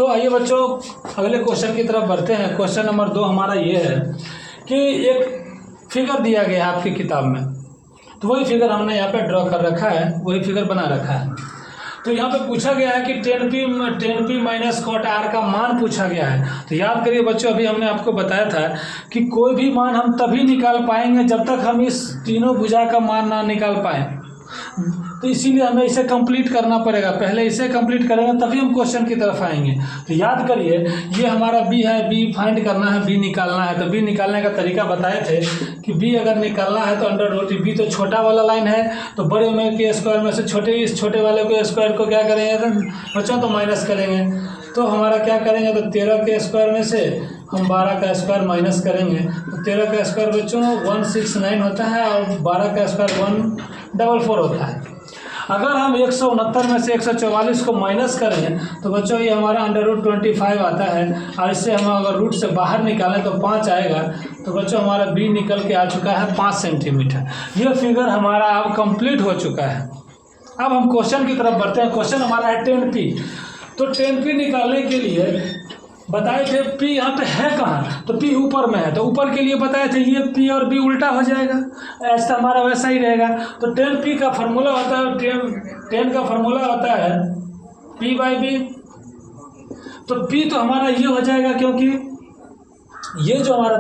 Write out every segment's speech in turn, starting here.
तो आइए बच्चों अगले क्वेश्चन की तरफ बढ़ते हैं। क्वेश्चन नंबर 2 हमारा ये है कि एक फिगर दिया गया है आपकी किताब में, तो वही फिगर हमने यहाँ पे ड्रॉ कर रखा है, वही फिगर बना रखा है। तो यहाँ पे पूछा गया है कि 10p माइनस कॉट आर का मान पूछा गया है। तो याद करिए बच्चों, अभी हमने आपको बताया था कि कोई भी मान हम तभी निकाल पाएंगे जब तक हम इस तीनों भुजा का मान ना निकाल पाएँ। तो इसीलिए हमें इसे कंप्लीट करना पड़ेगा, पहले इसे कंप्लीट करेंगे तभी हम क्वेश्चन की तरफ आएंगे। तो याद करिए ये हमारा बी है, बी फाइंड करना है, बी निकालना है। तो बी निकालने का तरीका बताए थे कि बी अगर निकालना है तो अंडर रूट बी तो छोटा वाला लाइन है, तो बड़े में के स्क्वायर में से इस छोटे वाले को स्क्वायर को क्या करेंगे बच्चों, तो माइनस करेंगे। तो हमारा क्या करेंगे, तो 13 के स्क्वायर में से हम 12 का स्क्वायर माइनस करेंगे। तो 13 का स्क्वायर बच्चों 169 होता है और 12 का स्क्वायर 144 होता है। अगर हम 169 में से 144 को माइनस करें तो बच्चों ये हमारा अंडर रूट 25 आता है, और इससे हम अगर रूट से बाहर निकालें तो 5 आएगा। तो बच्चों हमारा बी निकल के आ चुका है 5 सेंटीमीटर। ये फिगर हमारा अब कंप्लीट हो चुका है। अब हम क्वेश्चन की तरफ बढ़ते हैं। क्वेश्चन हमारा है 10p। तो 10p निकालने के लिए बताए थे p यहाँ पे है कहाँ, तो p ऊपर में है, तो ऊपर के लिए बताए थे ये p और b उल्टा हो जाएगा, ऐसा हमारा वैसा ही रहेगा। तो 10p का फार्मूला होता है 10 का फार्मूला होता है p/b। तो p तो हमारा ये हो जाएगा, क्योंकि ये जो हमारा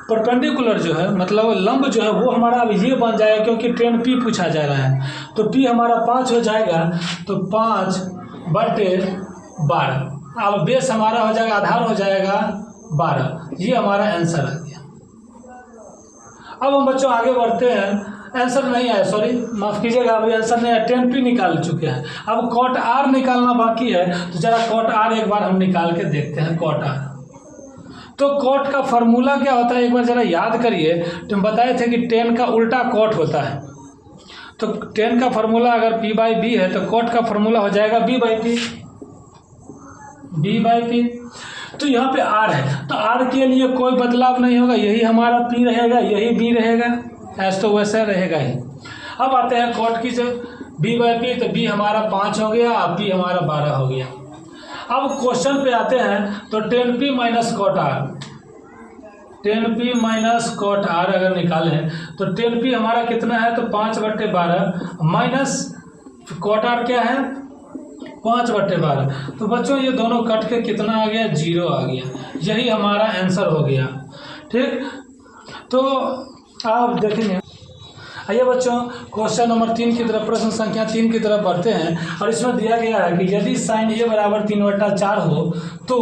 परपेंडिकुलर जो है मतलब लंब जो है वो हमारा अब ये बन जाएगा, क्योंकि 10p पूछा जा रहा है। तो p हमारा 5 हो जाएगा, तो 5/12। अब बेस हमारा हो जाएगा, आधार हो जाएगा 12। ये हमारा आंसर आ गया। अब हम बच्चों आगे बढ़ते हैं। आंसर नहीं आया, सॉरी माफ़ कीजिएगा, अभी आंसर नहीं आया, 10p निकाल चुके हैं। अब कॉट आर निकालना बाकी है, तो जरा कॉट आर एक बार हम निकाल के देखते हैं। कॉट आर, तो कॉट का फार्मूला क्या होता है एक बार जरा याद करिए। तो हम बताए थे कि 10 का उल्टा कॉट होता है। तो 10 का फार्मूला अगर p/b है तो कॉट का फार्मूला हो जाएगा b/p। तो यहाँ पे r है, तो r के लिए कोई बदलाव नहीं होगा, यही हमारा p रहेगा, यही b रहेगा, ऐसा तो वैसा रहेगा ही। अब आते हैं कॉट की से b/p। तो b हमारा 5 हो गया, p हमारा 12 हो गया। अब क्वेश्चन पे आते हैं। तो 10p minus cot r, 10p minus cot r अगर निकालें तो 10p हमारा कितना है, तो 5/12 माइनस कॉट r क्या है 5/12। तो बच्चों ये दोनों कट के कितना आ गया, 0 आ गया। यही हमारा आंसर हो गया। ठीक, तो आप देखेंगे। आइए बच्चों क्वेश्चन नंबर 3 की तरफ, प्रश्न संख्या 3 की तरफ बढ़ते हैं। और इसमें दिया गया है कि यदि साइन a बराबर 3/4 हो तो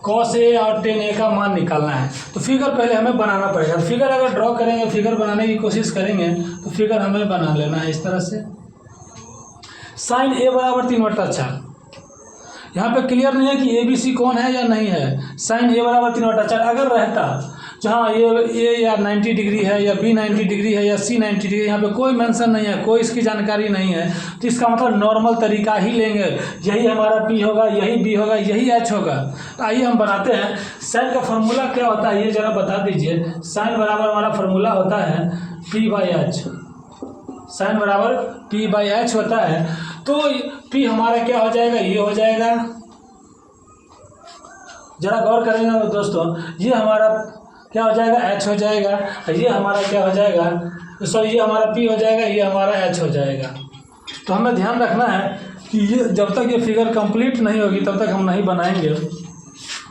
cos a और tan a का मान निकालना है। तो फिगर पहले हमें बनाना पड़ेगा। फिगर अगर ड्रॉ करेंगे, फिगर बनाने की कोशिश करेंगे, तो फिगर हमें बना लेना है इस तरह से। साइन a बराबर 3/4, यहाँ पे क्लियर नहीं है कि ए बी सी कौन है या नहीं है। साइन a बराबर 3/4 अगर रहता, जहाँ ए या 90 डिग्री है या बी 90 डिग्री है या सी 90 डिग्री, यहाँ पे कोई मेंशन नहीं है, कोई इसकी जानकारी नहीं है, तो इसका मतलब नॉर्मल तरीका ही लेंगे। यही हमारा पी होगा, यही बी होगा, यही एच होगा। तो आइए हम बनाते हैं। साइन का फार्मूला क्या होता है ये जरा बता दीजिए। साइन बराबर हमारा फार्मूला होता है p/h। साइन बराबर p/h होता है। तो p हमारा क्या हो जाएगा, ये हो जाएगा। जरा गौर करेंगे दोस्तों, ये हमारा क्या हो जाएगा, h हो जाएगा। ये हमारा क्या हो जाएगा, सॉरी ये हमारा p हो जाएगा, ये हमारा h हो जाएगा। तो हमें ध्यान रखना है कि ये जब तक ये फिगर कंप्लीट नहीं होगी तब तक हम नहीं बनाएंगे।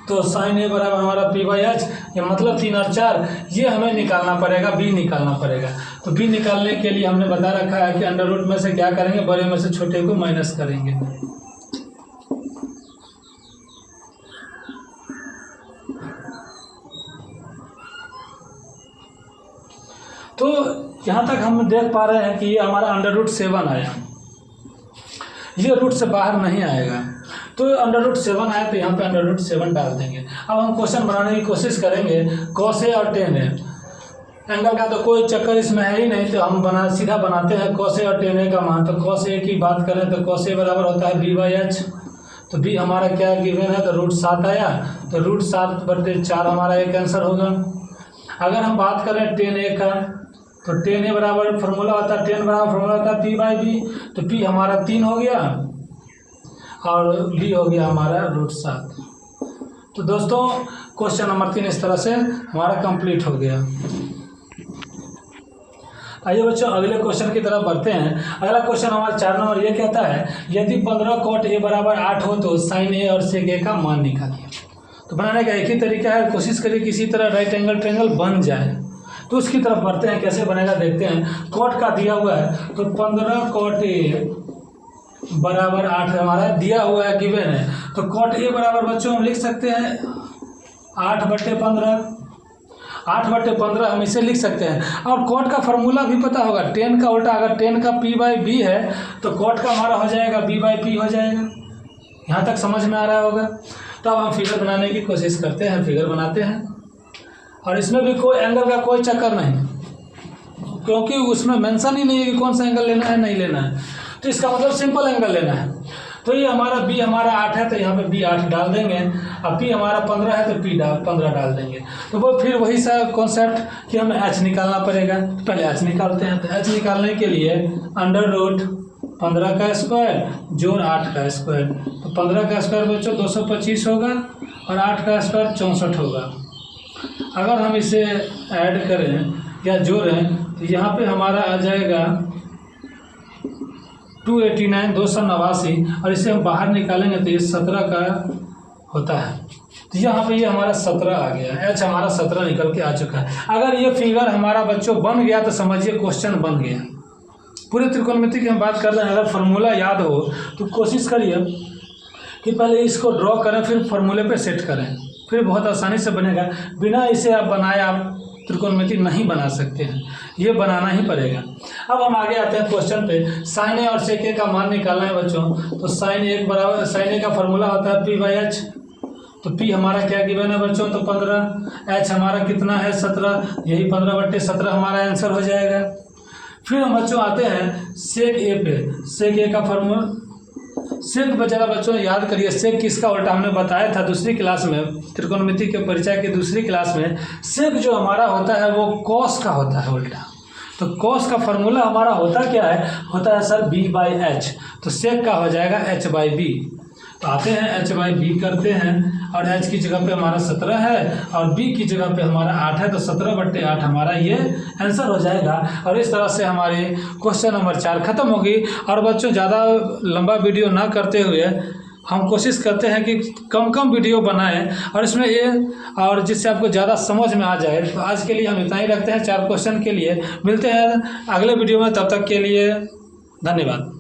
तो साइन a बराबर हमारा p/h, ये मतलब 3 और 4, ये हमें निकालना पड़ेगा, b निकालना पड़ेगा। तो b निकालने के लिए हमने बता रखा है कि अंडर रूट में से क्या करेंगे, बड़े में से छोटे को माइनस करेंगे। तो यहाँ तक हम देख पा रहे हैं कि ये हमारा अंडर रूट 7 आया, ये रूट से बाहर नहीं आएगा। तो अंडर रूट 7 आया, तो यहाँ पे अंडर रूट 7 डाल देंगे। अब हम क्वेश्चन बनाने की कोशिश करेंगे। cos a और tan a एंगल का तो कोई चक्कर इसमें है ही नहीं, तो हम सीधा बनाते हैं cos a और tan a का मान। तो cos a की बात करें तो cos a बराबर होता है b/h। तो b हमारा क्या गिवन है, तो रूट 7 आया, तो रूट 7/4 हमारा एक आंसर होगा। अगर हम बात करें tan a का, तो tan a बराबर फार्मूला होता है, tan बराबर फार्मूला होता है p/b। तो p हमारा 3 हो गया, और b हो गया हमारा √7। तो दोस्तों क्वेश्चन नंबर 3 इस तरह से हमारा कंप्लीट हो गया। आइए बच्चों अगले क्वेश्चन की तरफ बढ़ते हैं। अगला क्वेश्चन हमारा 4 नंबर ये कहता है यदि 15 cot a बराबर 8 हो तो sin a और sec a का मान निकालिए। तो बनाने का एक ही तरीका है, कोशिश करिए किसी तरह राइट एंगल ट्रायंगल बन जाए। तो उसकी तरफ बढ़ते हैं, कैसे बनेगा देखते हैं। कॉट का दिया हुआ है तो 15 cot a बराबर 8 हमारा दिया हुआ है, गिवन है। तो cot a बराबर बच्चों हम लिख सकते हैं 8/15। 8/15 हम इसे लिख सकते हैं। और कॉट का फार्मूला भी पता होगा, टेन का उल्टा, अगर टेन का p/b है तो कॉट का हमारा हो जाएगा b/p हो जाएगा। यहाँ तक समझ में आ रहा होगा। तो अब हम फिगर बनाने की कोशिश करते हैं, फिगर बनाते हैं। और इसमें भी कोई एंगल का कोई चक्कर नहीं, क्योंकि उसमें मेंशन ही नहीं है कि कौन सा एंगल लेना है नहीं लेना है। तो इसका मतलब सिंपल एंगल लेना है। तो ये हमारा b हमारा 8 है तो यहाँ पे b 8 डाल देंगे। अब p हमारा 15 है तो p 15 डाल देंगे। तो वो फिर वही सा कॉन्सेप्ट कि हमें h निकालना पड़ेगा। तो पहले h निकालते हैं। तो h निकालने के लिए √15 का स्क्वायर जोड़ 8 का स्क्वायर। तो 15 का स्क्वायर बच्चों 225 होगा और 8 का स्क्वायर 64 होगा। अगर हम इसे ऐड करें या जोड़ें तो यहाँ पे हमारा आ जाएगा 289 289 और इसे हम बाहर निकालेंगे तो ये 17 का होता है। तो यहाँ पे ये हमारा 17 आ गया, h हमारा 17 निकल के आ चुका है। अगर ये फिगर हमारा बच्चों बन गया तो समझिए क्वेश्चन बन गया। पूरे त्रिकोणमिति की हम बात कर रहे हैं। अगर फार्मूला याद हो तो कोशिश करिए कि पहले इसको ड्रॉ करें फिर फार्मूले पे सेट करें, फिर बहुत आसानी से बनेगा। बिना इसे आप बनाए आप त्रिकोणमिति नहीं बना सकते हैं, ये बनाना ही पड़ेगा। अब हम आगे आते हैं क्वेश्चन पे। sin a और sec a का मान निकालना है बच्चों। तो sin a का फार्मूला होता है p/h। तो p हमारा क्या गिवन है बच्चों, तो 15। h हमारा कितना है 17, यही 15/17 हमारा आंसर हो जाएगा। फिर हम बच्चों आते हैं sec a पे। sec a का फार्मूला, सेक बचा बच्चों याद करिए, सेक किसका उल्टा हमने बताया था दूसरी क्लास में, त्रिकोणमिति के परिचय की दूसरी क्लास में। सेक जो हमारा होता है वो कॉस का होता है उल्टा। तो कॉस का फार्मूला हमारा होता क्या है, होता है सर b/h। तो सेक का हो जाएगा h/b। तो आते हैं h/b करते हैं और h की जगह पे हमारा 17 है और b की जगह पे हमारा 8 है। तो 17/8 हमारा ये आंसर हो जाएगा। और इस तरह से हमारी क्वेश्चन नंबर 4 खत्म होगी। और बच्चों ज़्यादा लंबा वीडियो ना करते हुए हम कोशिश करते हैं कि कम कम वीडियो बनाएं और इसमें ये और जिससे आपको ज़्यादा समझ में आ जाए। तो आज के लिए हम इतना ही रखते हैं 4 क्वेश्चन के लिए। मिलते हैं अगले वीडियो में, तब तक के लिए धन्यवाद।